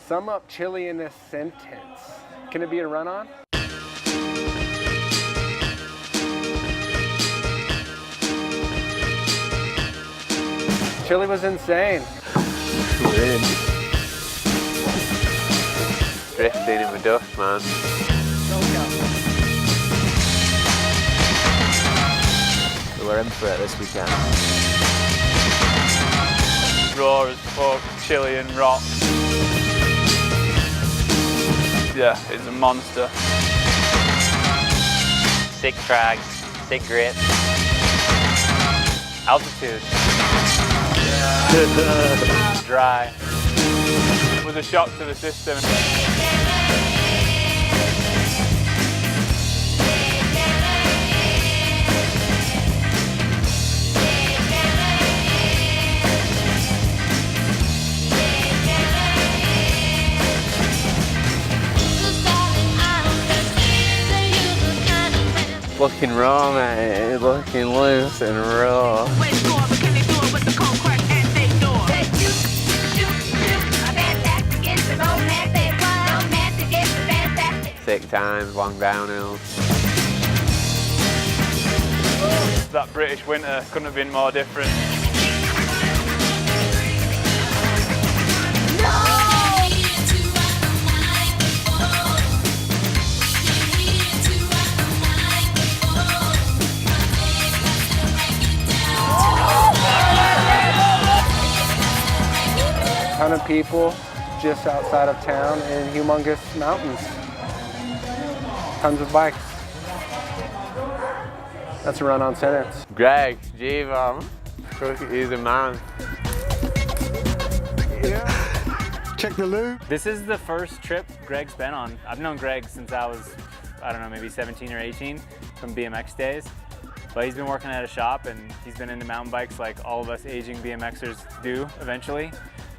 Sum up chili in a sentence. Can it be a run-on? Chili was insane. We're in. Drifting in the dust, man. So we're in for it this weekend. Raw as fuck, chili and rock. Yeah, it's a monster. Sick tracks, sick grip. Altitude. Dry. It was a shock to the system. Looking raw, mate. Looking loose and raw. Sick times, long downhills. That British winter couldn't have been more different. Ton of people just outside of town in humongous mountains. Tons of bikes. That's a run-on sentence. Greg, G-Vom, he's a man. Yeah. Check the loop. This is the first trip Greg's been on. I've known Greg since I was, I don't know, maybe 17 or 18 from BMX days. But he's been working at a shop and he's been into mountain bikes like all of us aging BMXers do eventually.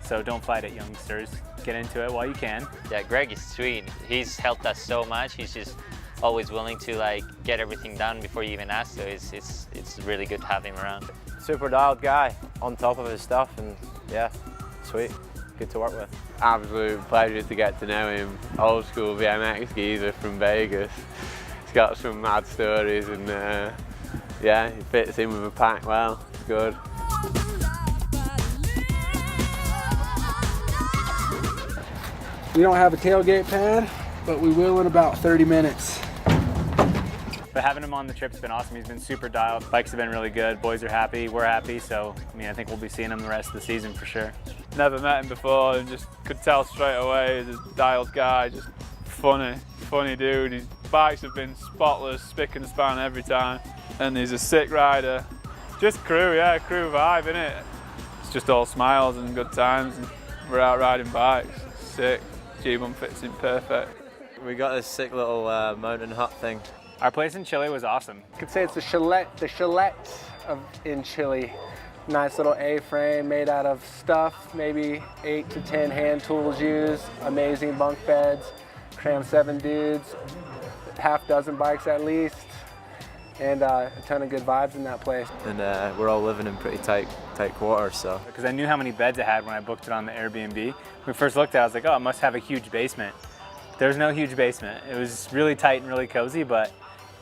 So don't fight it, youngsters. Get into it while you can. Yeah, Greg is sweet. He's helped us so much. He's just always willing to like get everything done before you even ask. So it's really good to have him around. Super dialed guy, on top of his stuff, and yeah, sweet. Good to work with. Absolute pleasure to get to know him. Old school BMX geezer from Vegas. He's got some mad stories and yeah, he fits in with the pack well. It's good. We don't have a tailgate pad, but we will in about 30 minutes. But having him on the trip's been awesome. He's been super dialed. Bikes have been really good. Boys are happy. We're happy. So, I mean, I think we'll be seeing him the rest of the season for sure. Never met him before and just could tell straight away he's a dialed guy, just funny dude. His bikes have been spotless, spick and span every time. And he's a sick rider. Just crew, yeah, crew vibe, innit? It's just all smiles and good times and we're out riding bikes. Sick. G1 fits in perfect. We got this sick little mountain hut thing. Our place in Chile was awesome. You could say it's the chalet in Chile. Nice little A-frame made out of stuff, maybe 8 to 10 hand tools used, amazing bunk beds, cram 7 dudes, half dozen bikes at least, and a ton of good vibes in that place. And we're all living in pretty tight quarters, so. Because I knew how many beds it had when I booked it on the Airbnb. When we first looked at it, I was like, oh, it must have a huge basement. There's no huge basement. It was really tight and really cozy, but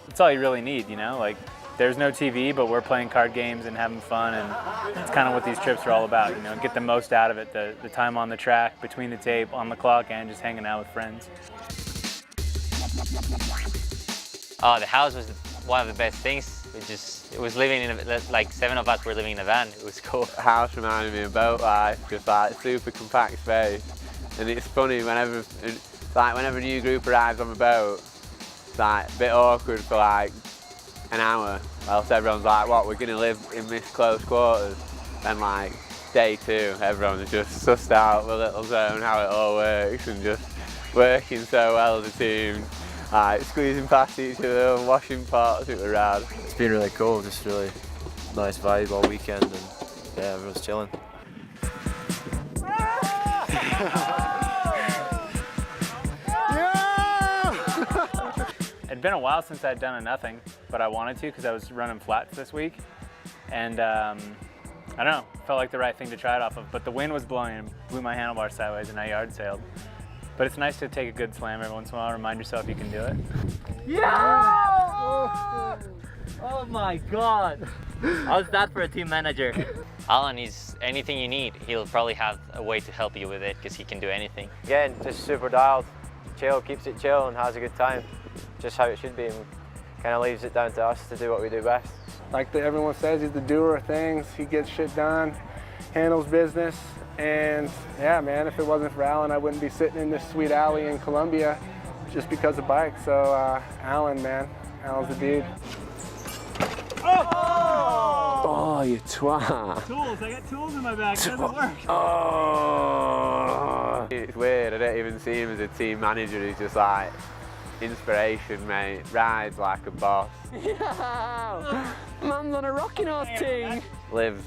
it's all you really need, you know? Like, there's no TV, but we're playing card games and having fun, and it's kind of what these trips are all about, you know? Get the most out of it, the time on the track, between the tape, on the clock, and just hanging out with friends. Oh, the house was one of the best things. It was living in like 7 of us were living in a van. It was cool. The house reminded me of boat life, just like super compact space. And it's funny whenever a new group arrives on the boat, it's like a bit awkward for like an hour. Else everyone's like, what, we're gonna live in this close quarters? And like day 2, everyone's just sussed out the little zone, how it all works, and just working so well as a team. Like squeezing past each other, washing pots, it was rad. It's been really cool, just really nice vibe all weekend, and yeah, everyone's chilling. It'd been a while since I'd done a nothing, but I wanted to because I was running flats this week. And I don't know, felt like the right thing to try it off of, but the wind was blowing and blew my handlebar sideways and I yard sailed. But it's nice to take a good slam every once in a while, remind yourself you can do it. Yeah! Oh my God. How's that for a team manager? Alan is anything you need. He'll probably have a way to help you with it because he can do anything. Again, just super dialed, chill, keeps it chill and has a good time. Just how it should be, and kind of leaves it down to us to do what we do best. Like everyone says, he's the doer of things. He gets shit done, handles business, and yeah, man, if it wasn't for Alan, I wouldn't be sitting in this sweet alley in Colombia just because of bikes. So Alan, man, Alan's the dude. Oh, you twat. Tools, I got tools in my bag, it doesn't work. Oh. It's weird, I don't even see him as a team manager. He's just like inspiration, mate. Rides like a boss. Yeah. Man's on a rocking horse team. Lives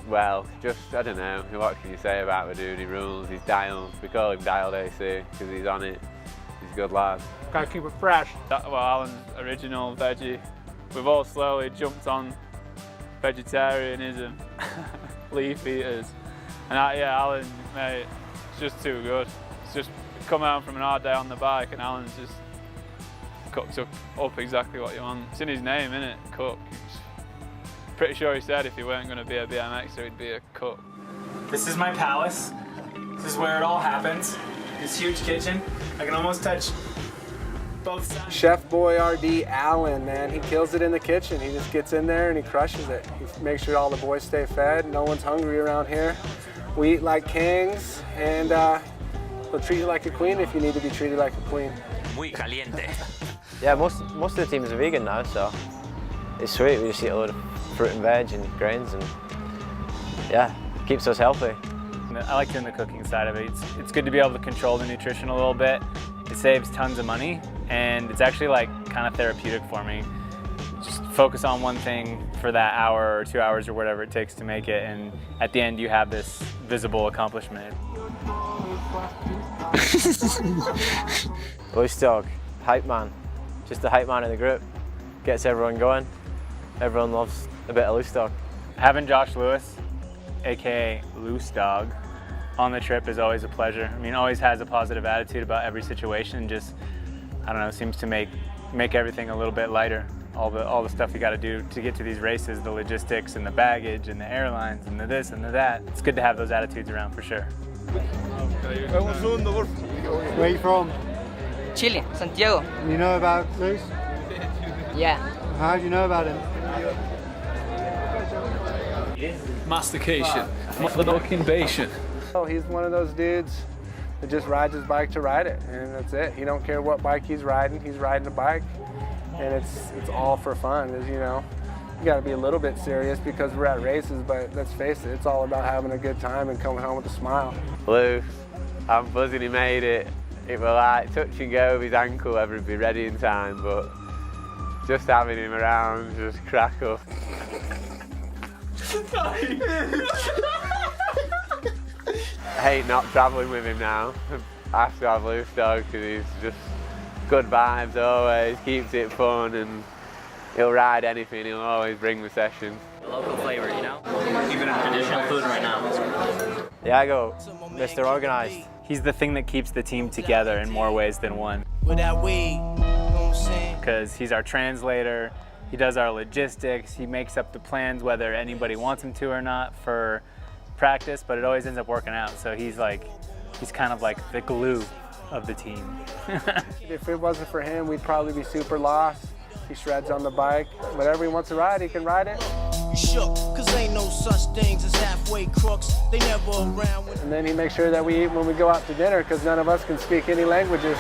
well, just, I don't know, what can you say about the dude? He rules, he's dialed. We call him Dialed AC because he's on it. He's a good lad. Gotta keep it fresh. Well, Alan's original veggie. We've all slowly jumped on vegetarianism, leaf eaters. And yeah, Alan, mate, it's just too good. It's just come out from an hard day on the bike and Alan's just cooked up exactly what you want. It's in his name, innit? Cook. Pretty sure he said if he weren't going to be a BMXer, he'd be a cook. This is my palace. This is where it all happens. This huge kitchen. I can almost touch both sides. Chef Boyardee Allen, man, he kills it in the kitchen. He just gets in there and he crushes it. He makes sure all the boys stay fed. No one's hungry around here. We eat like kings, and he'll treat you like a queen if you need to be treated like a queen. Muy caliente. Yeah, most of the team is vegan now, so it's sweet. We just eat a load of fruit and veg and grains, and yeah, keeps us healthy. I like doing the cooking side of it. It's good to be able to control the nutrition a little bit. It saves tons of money, and it's actually like kind of therapeutic for me. Just focus on one thing for that hour or 2 hours or whatever it takes to make it, and at the end you have this visible accomplishment. Loose dog, hype man, just the hype man in the group. Gets everyone going. Everyone loves a bit of loose dog. Having Josh Lewis, aka Loose Dog, on the trip is always a pleasure. I mean, always has a positive attitude about every situation. Just, I don't know, seems to make everything a little bit lighter. All the stuff you got to do to get to these races, the logistics and the baggage and the airlines and the this and the that. It's good to have those attitudes around for sure. Where are you from? Chile, Santiago. And you know about Luis? Yeah. How do you know about him? Mastication, mastication. Oh, he's one of those dudes that just rides his bike to ride it, and that's it. He don't care what bike he's riding a bike, and it's all for fun. As you know, you got to be a little bit serious because we're at races, but let's face it, it's all about having a good time and coming home with a smile. Lou, I'm buzzing he made it. It was like touch and go with his ankle, whether he'd be ready in time, but just having him around, just crack up. I hate not travelling with him now. I have to have Loose Dog because he's just good vibes always, keeps it fun, and he'll ride anything, he'll always bring the session. Local flavor, you know? Even a traditional food right now. Yeah, I go, Mr. Organised. He's the thing that keeps the team together in more ways than one. With that weed, you know what I'm saying? Because he's our translator, he does our logistics, he makes up the plans whether anybody wants him to or not for practice, but it always ends up working out. So he's kind of like the glue of the team. If it wasn't for him, we'd probably be super lost. He shreds on the bike. Whatever he wants to ride, he can ride it. Shook, cause ain't no such things as halfway crooks. They never around. And then he makes sure that we eat when we go out to dinner because none of us can speak any languages.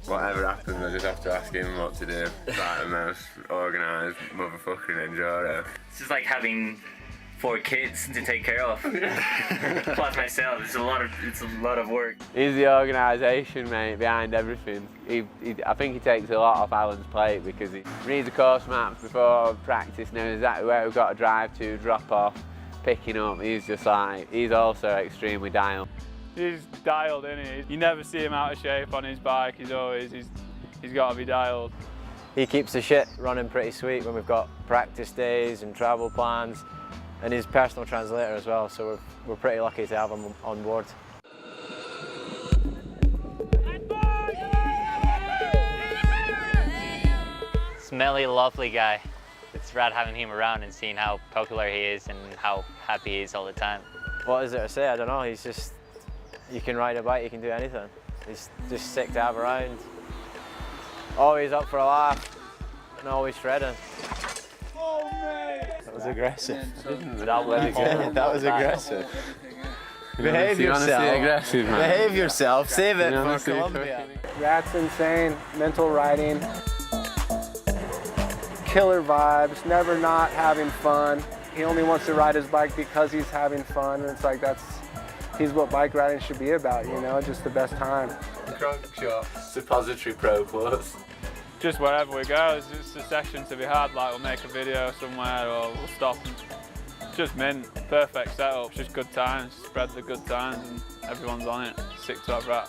Whatever happens, I just have to ask him what to do. It's like the most organised motherfucking enduro. It's just like having 4 kids to take care of. Plus myself, it's a lot of work. He's the organisation, mate, behind everything. I think he takes a lot off Alan's plate because he reads the course maps before practice, knows exactly where we've got to drive to, drop off, picking up. He's also extremely dialed. He's dialed, isn't he? You never see him out of shape on his bike. He's got to be dialed. He keeps the shit running pretty sweet when we've got practice days and travel plans. and he's personal translator as well, so we're pretty lucky to have him on board. Smelly, lovely guy. It's rad having him around and seeing how popular he is and how happy he is all the time. What is there to say? I don't know. He's just, you can ride a bike, you can do anything. He's just sick to have around. Always up for a laugh and always shredding. That was aggressive. That was aggressive. Behave yourself. Behave yourself. Save it for Colombia. Rat's insane, mental riding, killer vibes, never not having fun. He only wants to ride his bike because he's having fun, and it's like he's what bike riding should be about, you know, just the best time. Crunk shop, suppository Pro Plus. Just wherever we go, there's just a session to be had, like we'll make a video somewhere or we'll stop and just mint, perfect setup, just good times, spread the good times and everyone's on it. Sick to have Rat.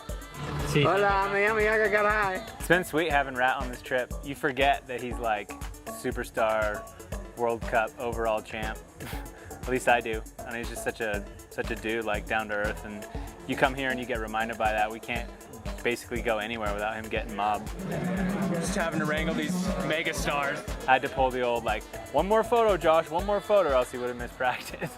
Hola, me llamo Yaga Garay. It's been sweet having Rat on this trip. You forget that he's like superstar, World Cup overall champ. At least I do. And he's just such a dude, like down to earth. And you come here and you get reminded by that. We can't basically go anywhere without him getting mobbed. Just having to wrangle these mega stars. I had to pull the old like, one more photo, Josh, one more photo, or else he would have missed practice.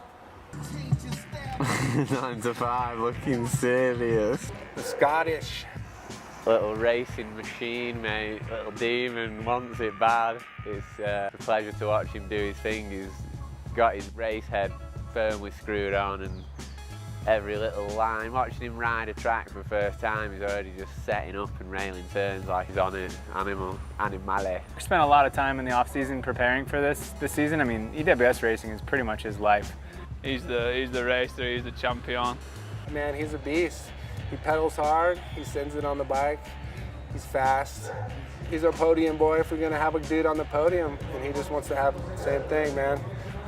9 to 5, looking serious. The Scottish. Little racing machine, mate. Little demon, wants it bad. It's a pleasure to watch him do his thing. He's got his race head firmly screwed on, and every little line. Watching him ride a track for the first time, he's already just setting up and railing turns like he's on it. Animale. We spent a lot of time in the off season preparing for this season. I mean, EWS racing is pretty much his life. He's the racer, he's the champion. Man, he's a beast. He pedals hard, he sends it on the bike, he's fast. He's our podium boy if we're gonna have a dude on the podium, and he just wants to have the same thing, man.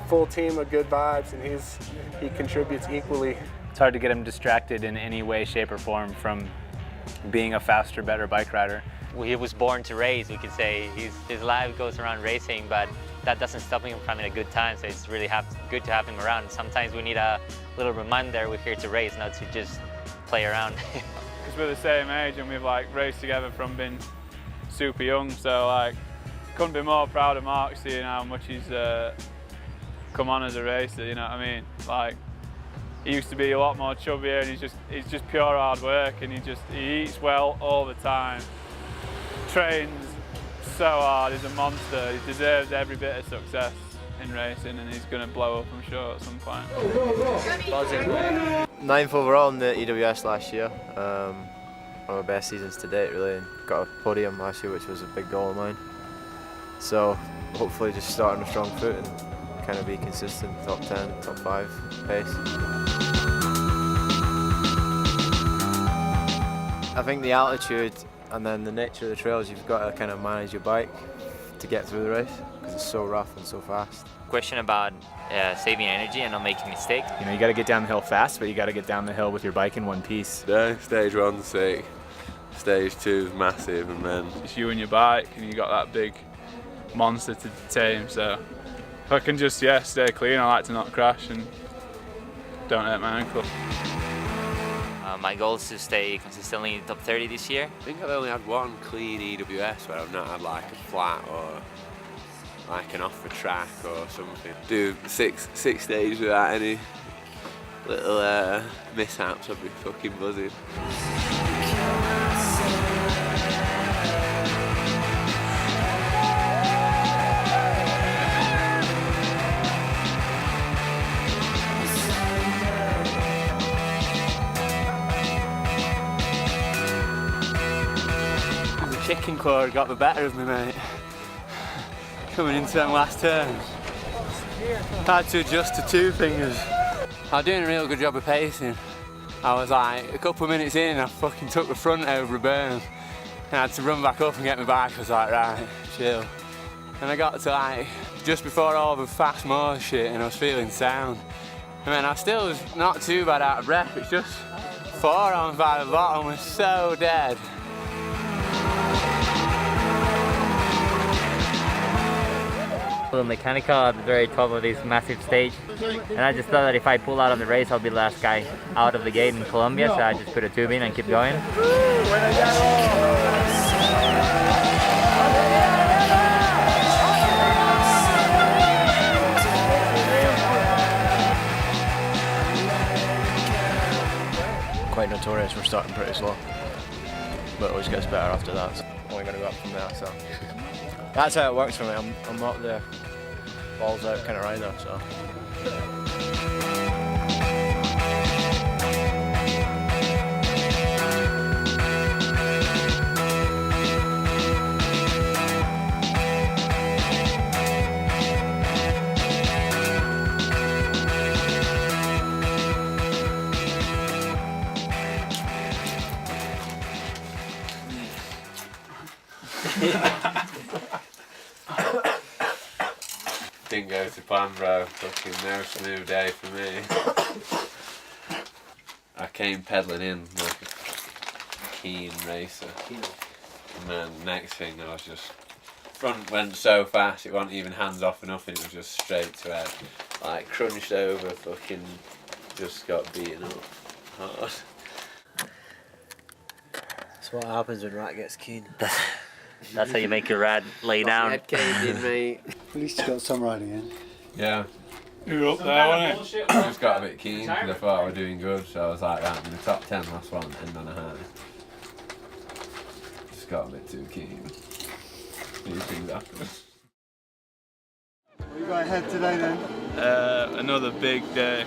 Full team of good vibes, and he contributes equally. It's hard to get him distracted in any way, shape, or form from being a faster, better bike rider. He was born to race, we could say. His life goes around racing, but that doesn't stop him from having a good time, so it's really good to have him around. Sometimes we need a little reminder we're here to race, not to just play around. Because we're the same age and we've like raced together from being super young, so like couldn't be more proud of Mark seeing how much he's come on as a racer, you know what I mean? Like, he used to be a lot more chubbier, and he's just pure hard work, and he eats well all the time. Trains so hard, he's a monster. He deserves every bit of success in racing, and he's going to blow up, I'm sure, at some point. Ninth overall in the EWS last year. One of my best seasons to date, really. Got a podium last year, which was a big goal of mine. So hopefully just start on a strong foot and kind of be consistent, top 10, top 5 pace. I think the altitude and then the nature of the trails, you've got to kind of manage your bike to get through the race because it's so rough and so fast. Question about saving energy and not making mistakes. You know, you got to get down the hill fast, but you got to get down the hill with your bike in one piece. Yeah, stage 1's sick, stage 2's massive, and then it's you and your bike, and you got that big monster to tame. So if I can just stay clean, I like to not crash and don't hurt my ankle. My goal is to stay consistently in the top 30 this year. I think I've only had one clean EWS where I've not had like a flat or like an off the track or something. Do six stages without any little mishaps, I'd be fucking buzzing. Chicken claw got the better of me, mate. Coming into them last turns. Had to adjust to 2 fingers. I was doing a real good job of pacing. I was like a couple of minutes in and I fucking took the front over a berm. And I had to run back up and get my bike. I was like, right, chill. And I got to like just before all the fast moor shit and I was feeling sound. And then I still was not too bad out of breath. It's just forearms by the bottom was so dead. full mechanical at the very top of this massive stage. And I just thought that if I pull out of the race, I'll be the last guy out of the gate in Colombia, so I just put a tube in and keep going. Quite notorious for starting pretty slow, but it always gets better after that. So only going to go up from there. So that's how it works for me. I'm not the balls out kind of rider. So. Didn't go to plan, bro. Fucking no smooth day for me. I came pedalling in like a keen racer. And then next thing I was just front went so fast it wasn't even hands off or nothing, it was just straight to head. Like crunched over, fucking just got beaten up hard. That's what happens when Rat gets keen. That's how you make your rad lay down. Head caved in, mate. At least you got some riding in. Yeah. You were up there, wasn't it? I just got a bit keen because I thought I was doing good, so I was like, right, I'm in the top 10 last one, end on a high. Just got a bit too keen. These things happen. What you got ahead today then? Another big day,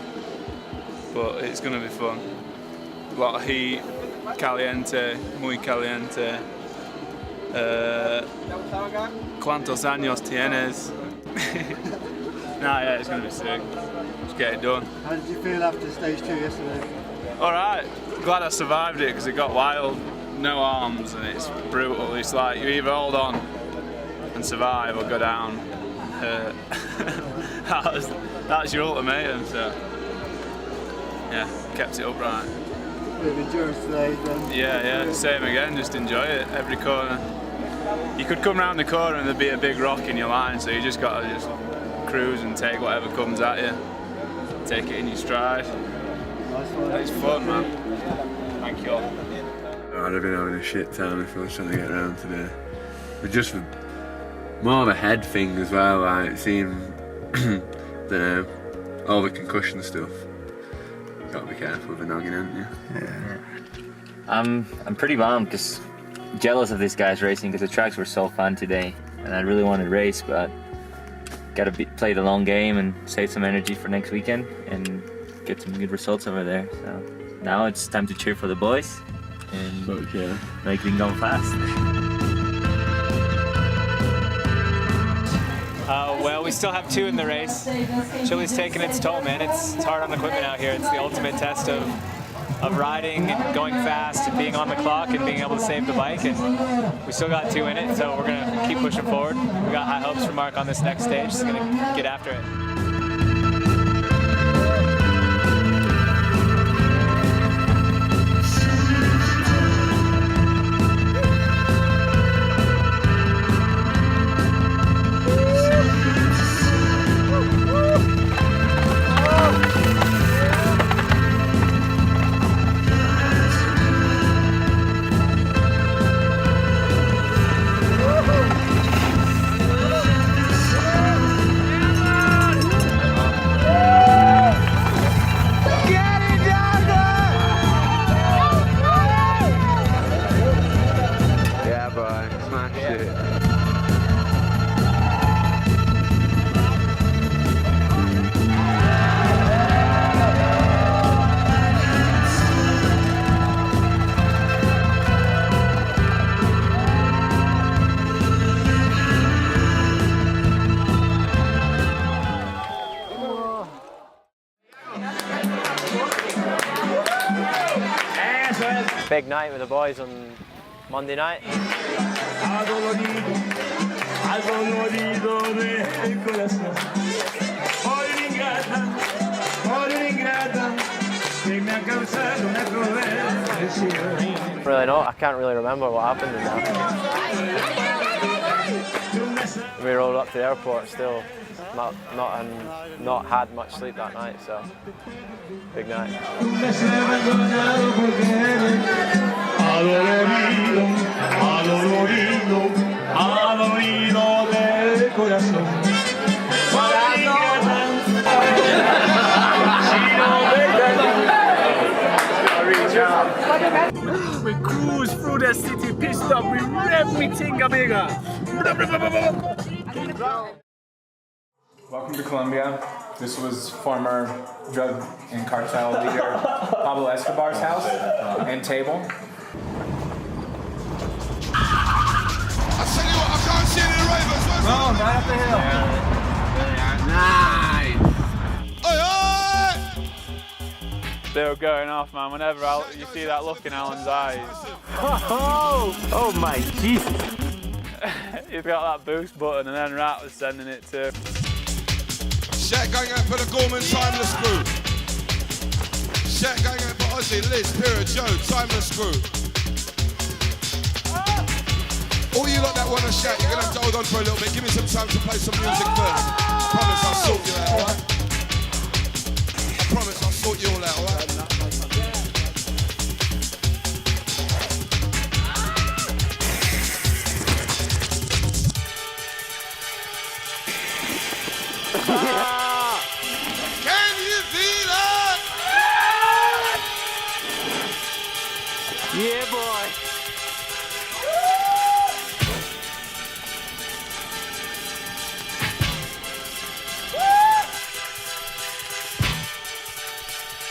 but it's going to be fun. A lot of heat, caliente, muy caliente. ¿Cuántos años tienes? Nah, yeah, it's going to be sick. Just get it done. How did you feel after stage 2 yesterday? Alright, glad I survived it because it got wild. No arms and it's brutal. It's like you either hold on and survive or go down. That was your ultimatum, so yeah, kept it upright. Bit of endurance today then? Yeah, same again, just enjoy it. Every corner. You could come round the corner and there'd be a big rock in your line, so you just got to just cruise and take whatever comes at you. Take it in your stride. Nice one. It's fun, man. Thank you all. I'd have been having a shit time if I was trying to get around today. But just for more of a head thing as well, like seeing, don't know, all the concussion stuff. Got to be careful with the noggin, haven't you? Yeah. I'm pretty bummed, just jealous of these guys racing because the tracks were so fun today, and I really wanted to race, but gotta play the long game and save some energy for next weekend and get some good results over there. So now it's time to cheer for the boys and make them go fast. Well, we still have 2 in the race. Chile's taking its toll, man. It's hard on the equipment out here. It's the ultimate test of riding and going fast and being on the clock and being able to save the bike. And we still got 2 in it, so we're gonna keep pushing forward. We got high hopes for Mark on this next stage. He's gonna get after it. Big night with the boys on Monday night. Really not. I can't really remember what happened in that. We rolled up to the airport still, not had much sleep that night, so big night. We cruise through the city, pissed up, we rev me tinga bigger. Welcome to Colombia. This was former drug and cartel leader Pablo Escobar's house and table. I tell you what, I can't see any ravers. No, right up the hill. Nice. They were going off, man. Whenever you see that look in Alan's eyes. Oh my Jesus. He's got that boost button, and then Rat was sending it too. Shout going out for the Gorman Timeless Crew. Shout going out for Ozzy, Liz, Pira, Joe, Timeless Crew. All you lot that want to shout, you're going to have to hold on for a little bit. Give me some time to play some music first. I promise I'll sort you out, alright? I promise I'll sort you all out, alright? Can you feel it? Yeah, boy.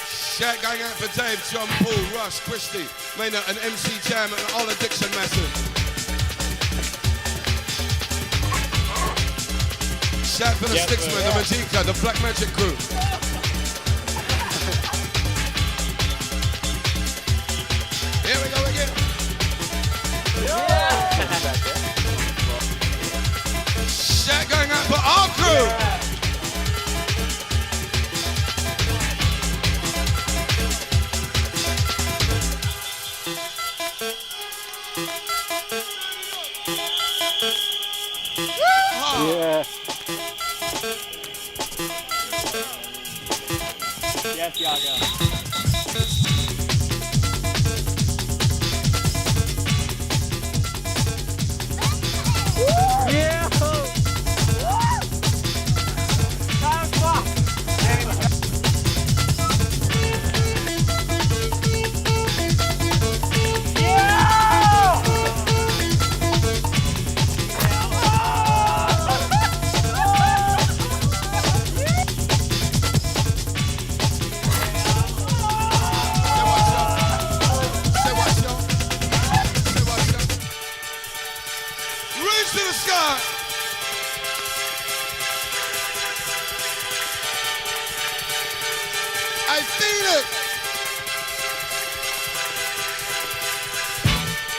Shout going out for Dave, John, Paul, Russ, Christy, Maynard and MC Jam and all Addiction Massive. Shout for the Sticksman, the Magica, the Black Magic Crew. Here we go again. Shout going out for our crew. Yeah. Yes, Yaga. Yeah. Reach to the sky. I feel it.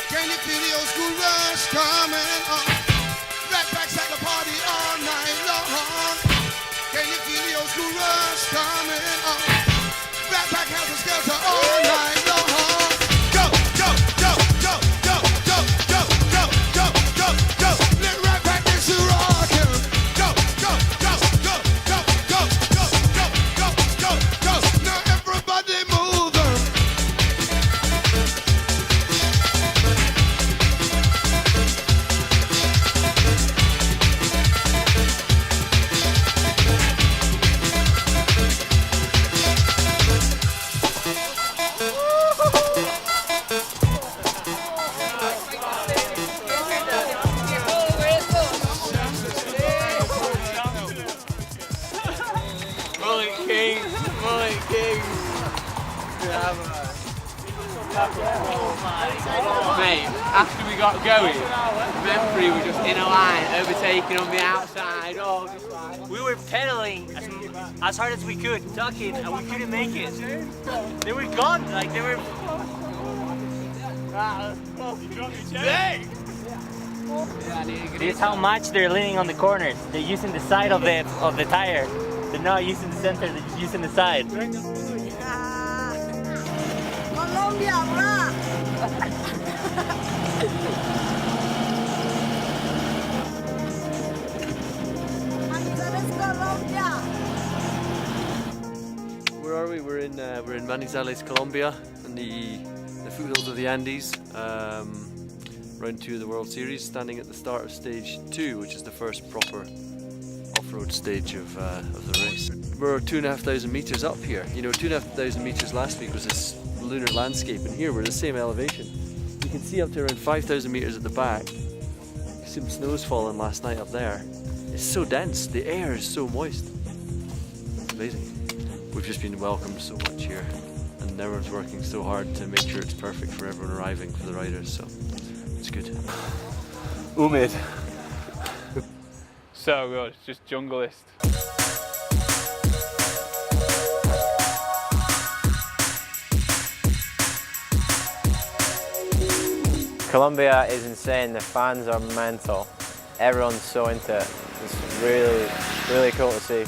Can you feel the old school rush coming on? Backpacks at the party all night long. Can you feel the old school rush coming on? Backpack helter skelter all night long. Go, go, go, go, go, go, go, go, go, go, go. Let Rat Pack get you rockin'. Go, go, go, go, go, go, go, go, go, go, go. Now everybody moving. Mullet King. Mullet King. Mate, after we got going, remember we were just in a line, overtaking on the outside, all just like... We were pedaling as hard as we could, ducking, and we couldn't make it. They were gone, like they were... This is how much they're leaning on the corners. They're using the side of the tire. They're not using the center, they're just using the side. Colombia, bra! Manizales, Colombia, in the foothills of the Andes. Round 2 of the World Series, standing at the start of stage 2, which is the first proper off-road stage of the race. We're 2,500 meters up here. You know, 2,500 meters last week was this lunar landscape, and here we're the same elevation. You can see up to around 5,000 meters at the back. Some snow's fallen last night up there. It's so dense, the air is so moist. It's amazing. We've just been welcomed so much here, and everyone's working so hard to make sure it's perfect for everyone arriving, for the riders, so it's good. Umid. So good, just junglist. Colombia is insane, the fans are mental. Everyone's so into it. It's really, really cool to see.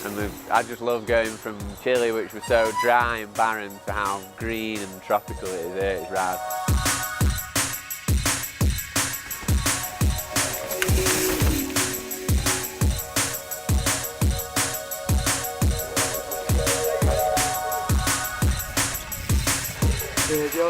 And I just love going from Chile, which was so dry and barren, to how green and tropical it is here. It's rad. There you go.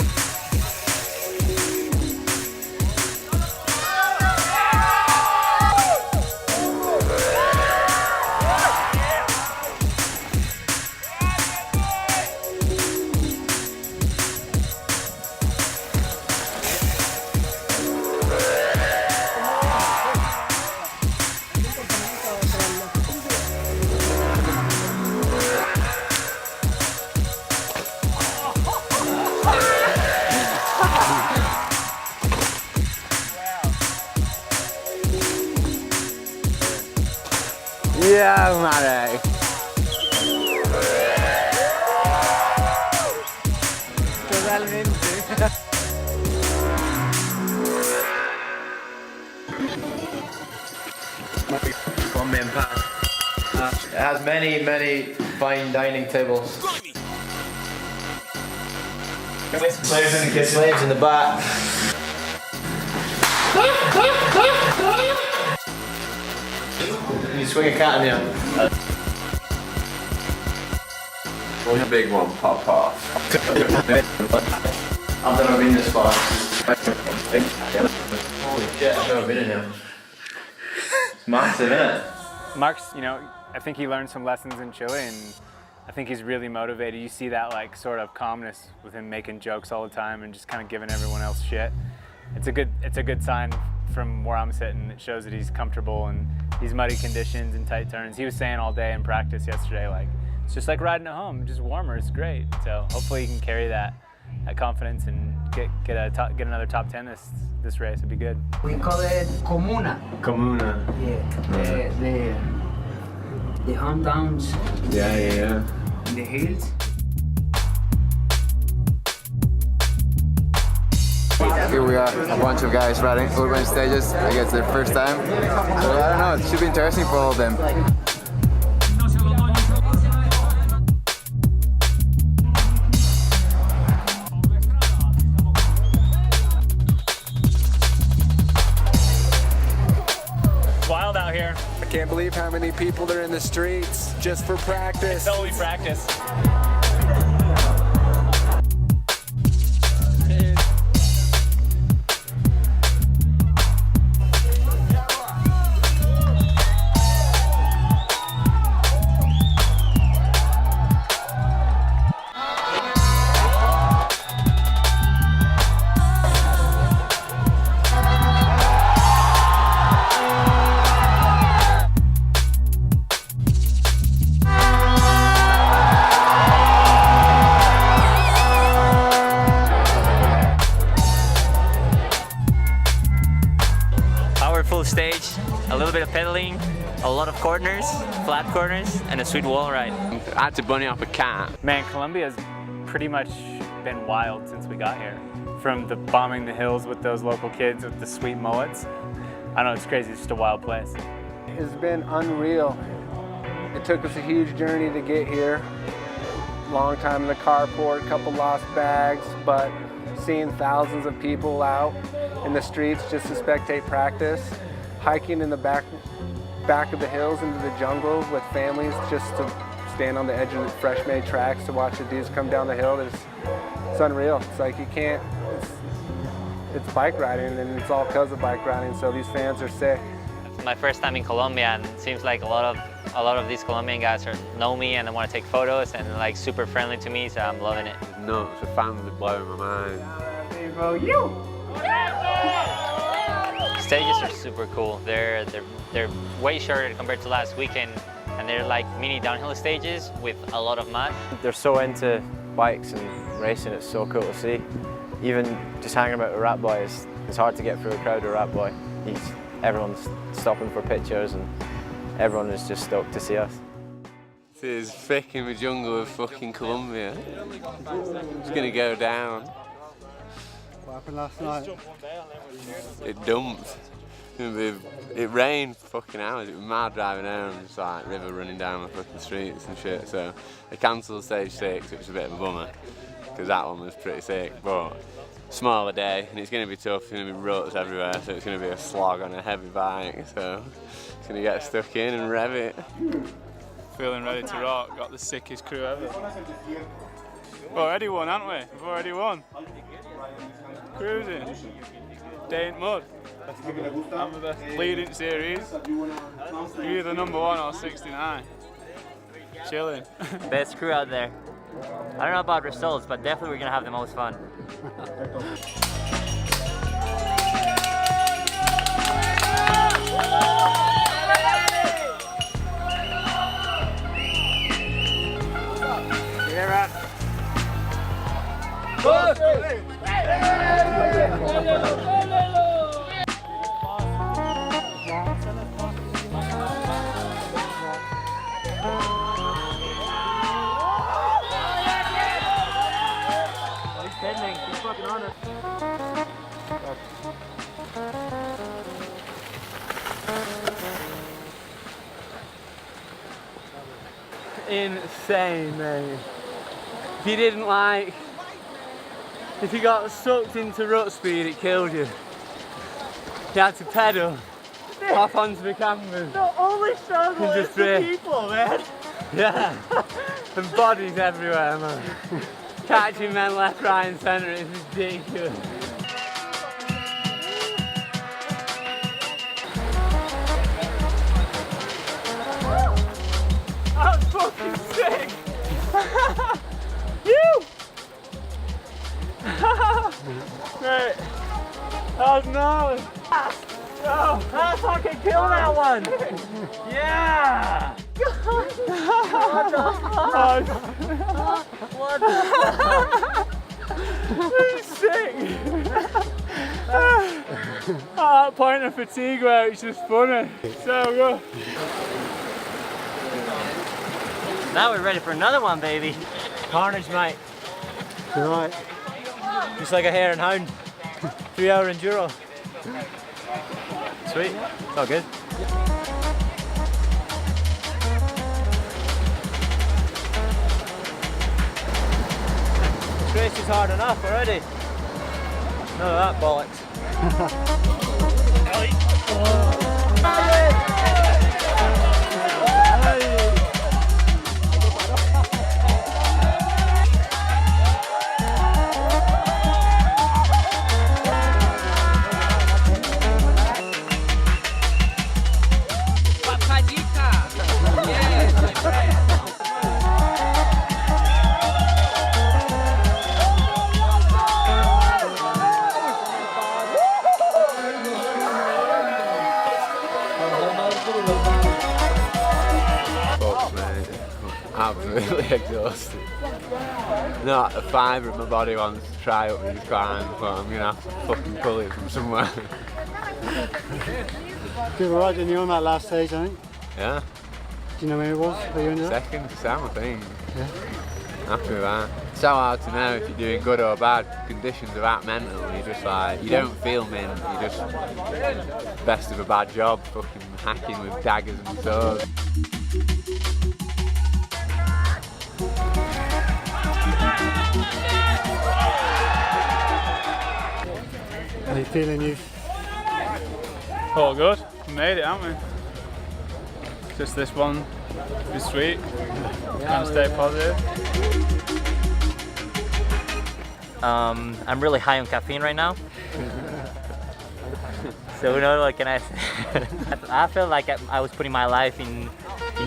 Yeah, madre. Totalmente. Colombian pass. It has many, many fine dining tables. Slaves in the back. You swing a cat in here. One big one, pop off. I've never been this far. Holy shit, I've never been in here. It's massive, isn't it? Mark's, you know, I think he learned some lessons in Chile, and I think he's really motivated. You see that like sort of calmness with him making jokes all the time and just kind of giving everyone else shit. It's a good sign from where I'm sitting. It shows that he's comfortable in these muddy conditions and tight turns. He was saying all day in practice yesterday, like, it's just like riding at home, just warmer, it's great. So hopefully he can carry that confidence and get another top 10 this race. It'd be good. We call it Comuna. Comuna. Yeah, the hometowns. Yeah. The hills. Here we are, a bunch of guys riding urban stages. I guess their first time. So I don't know, it should be interesting for all of them. It's wild out here. I can't believe how many people are in the streets just for practice. It's only practice. Stage, a little bit of pedaling, a lot of corners, flat corners, and a sweet wall ride. I had to bunny off a cat. Man, Colombia's pretty much been wild since we got here. From the bombing the hills with those local kids with the sweet mullets. I don't know, it's crazy, it's just a wild place. It's been unreal. It took us a huge journey to get here. Long time in the carport, a couple lost bags, but seeing thousands of people out in the streets just to spectate practice, hiking in the back of the hills into the jungle with families just to stand on the edge of the fresh made tracks to watch the dudes come down the hill. It's unreal. It's like you can't, it's bike riding, and it's all because of bike riding, so these fans are sick. It's my first time in Colombia, and it seems like a lot of these Colombian guys know me and they want to take photos and like super friendly to me, so I'm loving it. Nuts, the fans are blowing my mind. Stages are super cool. They're way shorter compared to last weekend, and they're like mini downhill stages with a lot of mud. They're so into bikes and racing, it's so cool to see. Even just hanging about with Rat Boy, it's hard to get through a crowd with Rat Boy. Everyone's stopping for pictures and everyone is just stoked to see us. This is thick in the jungle of fucking Colombia. It's gonna go down. What happened last night? It dumped. It rained for fucking hours. It was mad driving home. It's like river running down the fucking streets and shit. So they cancelled stage 6, which was a bit of a bummer, because that one was pretty sick. But smaller day, and it's going to be tough. There's going to be ruts everywhere, so it's going to be a slog on a heavy bike. So it's going to get stuck in and rev it. Feeling ready to rock. Got the sickest crew ever. We've already won, haven't we? We've already won. Cruising. Day in mud. I'm the best leading series. You're either number 1 or 69. Chilling. Best crew out there. I don't know about results, but definitely we're gonna have the most fun. He's fucking on it. Insane, mate. If you got sucked into rut speed, it killed you. You had to pedal off onto the canvas. The only struggle And is just the brake. people, man. Yeah, and bodies everywhere, man. Catching men left, right and centre is ridiculous. I'm fucking sick. You. Mate, that was gnarly. Oh, I fucking killed that one. Yeah. What the fuck? What the fuck? This is sick. That point of fatigue where it's just funny. So good. Now we're ready for another one, baby. Carnage, mate. You're right. Just like a hare and hound. 3-hour enduro. Sweet. It's all good. This race is hard enough already. None of that bollocks. Absolutely exhausted. Not a fibre of my body wants to try up these climbs, but I'm gonna have to fucking pull it from somewhere. Good ride, and you're on that last stage, I think. Yeah. Do you know where it was? Were you in there? Second to Sam, I think. Yeah. Happy with that. It's so hard to know if you're doing good or bad. Conditions are that mental. You're just like, you don't feel mint. You're just best of a bad job, fucking hacking with daggers and swords. How you feeling, you? All good. We made it, haven't we? Just this one this week. Trying to stay positive. I'm really high on caffeine right now. So, you know, what can I say? I feel like I was putting my life in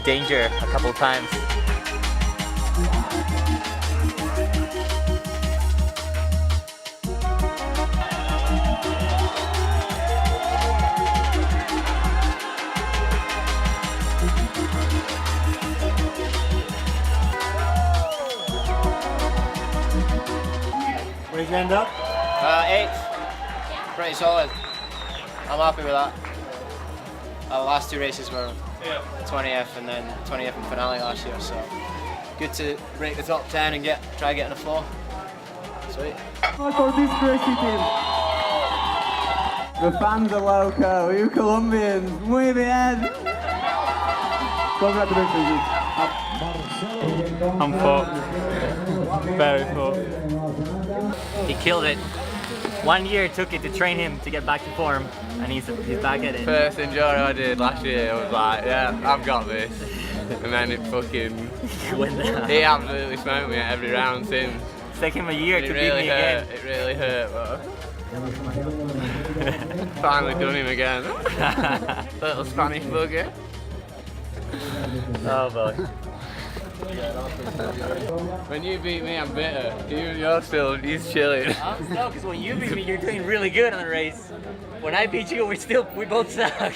danger a couple of times. Where'd you end up? 8th. Pretty solid. I'm happy with that. Our last 2 races were 20th and then 20th in finale last year, so good to break the top 10 and try getting a floor. Sweet. For this crazy team. The fans are loco, you Colombians, muy bien. Congratulations. I'm fucked. Very fucked. He killed it. 1 year it took it to train him to get back to form, and he's back at it. First enduro I did last year, I was like, yeah, I've got this. And then it fucking... he absolutely smoked me at every round since. It's taken him a year to beat me again. It really hurt, but... finally done him again. Little Spanish bugger. Oh boy. When you beat me, I'm bitter. He's chilling. I'm stoked because when you beat me, you're doing really good on the race. When I beat you, we both suck.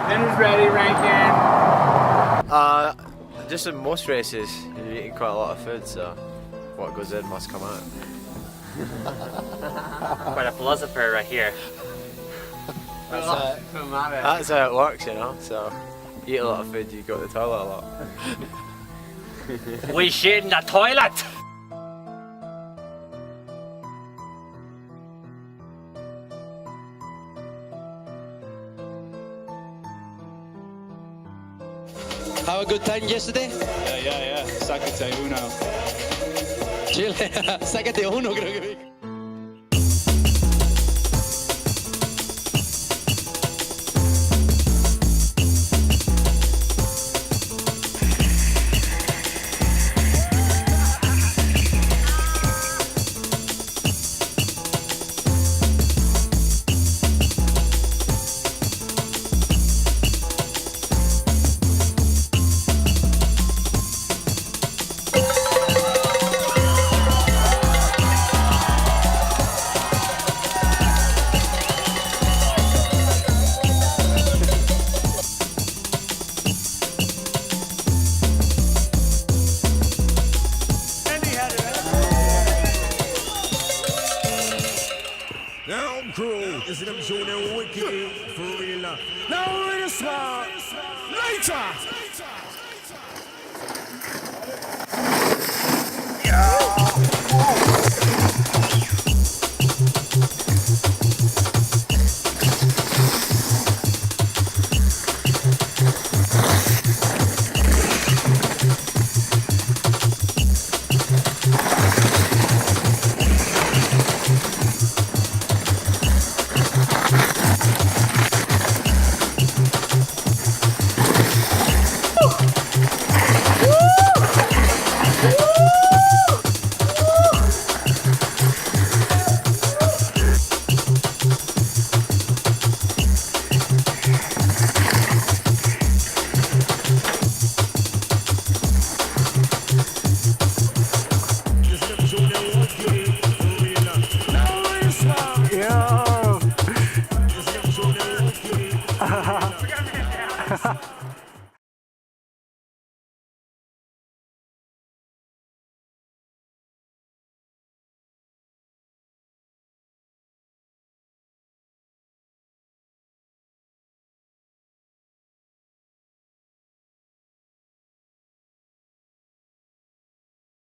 Dinner's ready, Rankin. Just in most races, you're eating quite a lot of food, so what goes in must come out. Quite a philosopher right here. That's how it works, you know, so you eat a lot of food, you go to the toilet a lot. We shit in the toilet! Have a good time yesterday? Yeah. Sácate uno. Chile, sácate uno, creo que vi. Wicked for real. Now we're smart. Later.